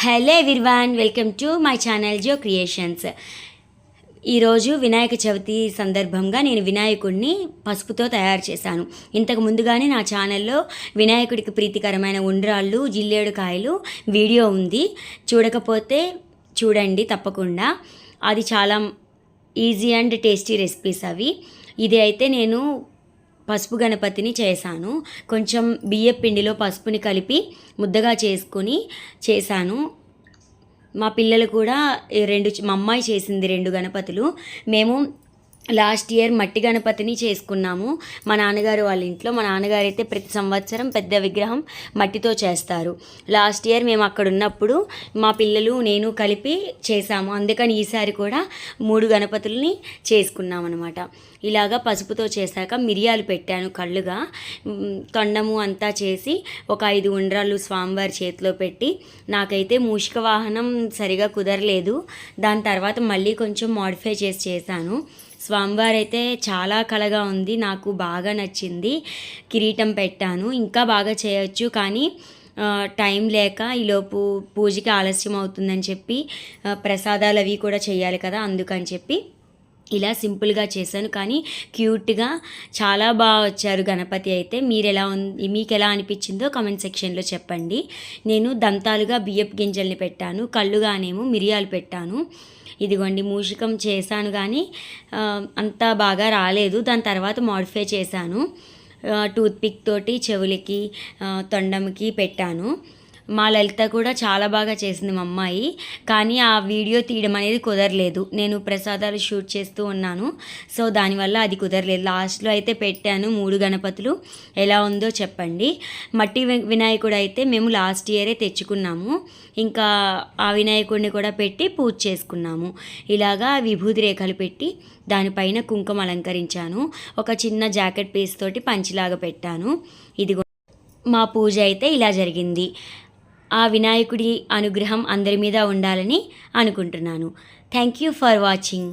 Hello everyone, welcome to my channel Jo creations. ఈరోజు వినాయక చవితి సందర్భంగా నేను వినాయకుడిని పసుపుతో తయారు చేశాను. ఇంతకు ముందుగానే నా ఛానల్లో వినాయకుడికి ప్రీతికరమైన ఉండ్రాళ్ళు, జిల్లేడు కాయలు వీడియో ఉంది. చూడకపోతే చూడండి తప్పకుండా. అది చాలా ఈజీ అండ్ టేస్టీ రెసిపీస్ అవి. ఇది అయితే నేను పసుపు గణపతిని చేశాను. కొంచెం బియ్యం పిండిలో పసుపుని కలిపి ముద్దగా చేసుకొని చేశాను. మా పిల్లలు కూడా మా అమ్మాయి చేసింది 2 గణపతులు. మేము లాస్ట్ ఇయర్ మట్టి గణపతిని చేసుకున్నాము మా నాన్నగారు వాళ్ళ ఇంట్లో. మా నాన్నగారు అయితే ప్రతి సంవత్సరం పెద్ద విగ్రహం మట్టితో చేస్తారు. లాస్ట్ ఇయర్ మేము అక్కడ ఉన్నప్పుడు మా పిల్లలు నేను కలిపి చేశాము. అందుకని ఈసారి కూడా 3 గణపతుల్ని చేసుకున్నాం అనమాట. ఇలాగా పసుపుతో చేశాక మిరియాలు పెట్టాను కళ్ళుగా. తొండము అంతా చేసి ఒక 5 ఉండ్రాళ్ళు స్వామివారి చేతిలో పెట్టి, నాకైతే మూషిక వాహనం సరిగా కుదరలేదు. దాని తర్వాత మళ్ళీ కొంచెం మోడిఫై చేశాను. స్వామివారు అయితే చాలా కళగా ఉంది, నాకు బాగా నచ్చింది. కిరీటం పెట్టాను. ఇంకా బాగా చేయొచ్చు కానీ టైం లేక ఈలోపు పూజకి ఆలస్యం అవుతుందని చెప్పి ప్రసాదాలు అవి కూడా చేయాలి కదా, అందుకని చెప్పి ఇలా సింపుల్గా చేశాను. కానీ క్యూట్గా చాలా బాగా వచ్చారు గణపతి అయితే. మీకు ఎలా అనిపించిందో కామెంట్ సెక్షన్లో చెప్పండి. నేను దంతాలుగా బియ్యపు గింజల్ని పెట్టాను, కళ్ళుగానేమో మిరియాలు పెట్టాను. ఇదిగోండి మూషికం చేశాను కానీ అంత బాగా రాలేదు. దాని తర్వాత మోడిఫై చేశాను. టూత్పిక్ తోటి చెవులకి తొండంకి పెట్టాను. మా లలిత కూడా చాలా బాగా చేసింది మా అమ్మాయి. కానీ ఆ వీడియో తీయడం అనేది కుదరలేదు. నేను ప్రసాదాలు షూట్ చేస్తూ ఉన్నాను, సో దానివల్ల అది కుదరలేదు. లాస్ట్లో అయితే పెట్టాను 3 గణపతులు. ఎలా ఉందో చెప్పండి. మట్టి వినాయకుడు అయితే మేము లాస్ట్ ఇయరే తెచ్చుకున్నాము. ఇంకా ఆ వినాయకుడిని కూడా పెట్టి పూజ చేసుకున్నాము. ఇలాగా విభూతి రేఖలు పెట్టి దానిపైన కుంకుమ అలంకరించాను. ఒక చిన్న జాకెట్ పీస్ తోటి పంచిలాగా పెట్టాను. ఇదిగో మా పూజ అయితే ఇలా జరిగింది. ఆ వినాయకుడి అనుగ్రహం అందరి మీద ఉండాలని అనుకుంటున్నాను. Thank you for watching.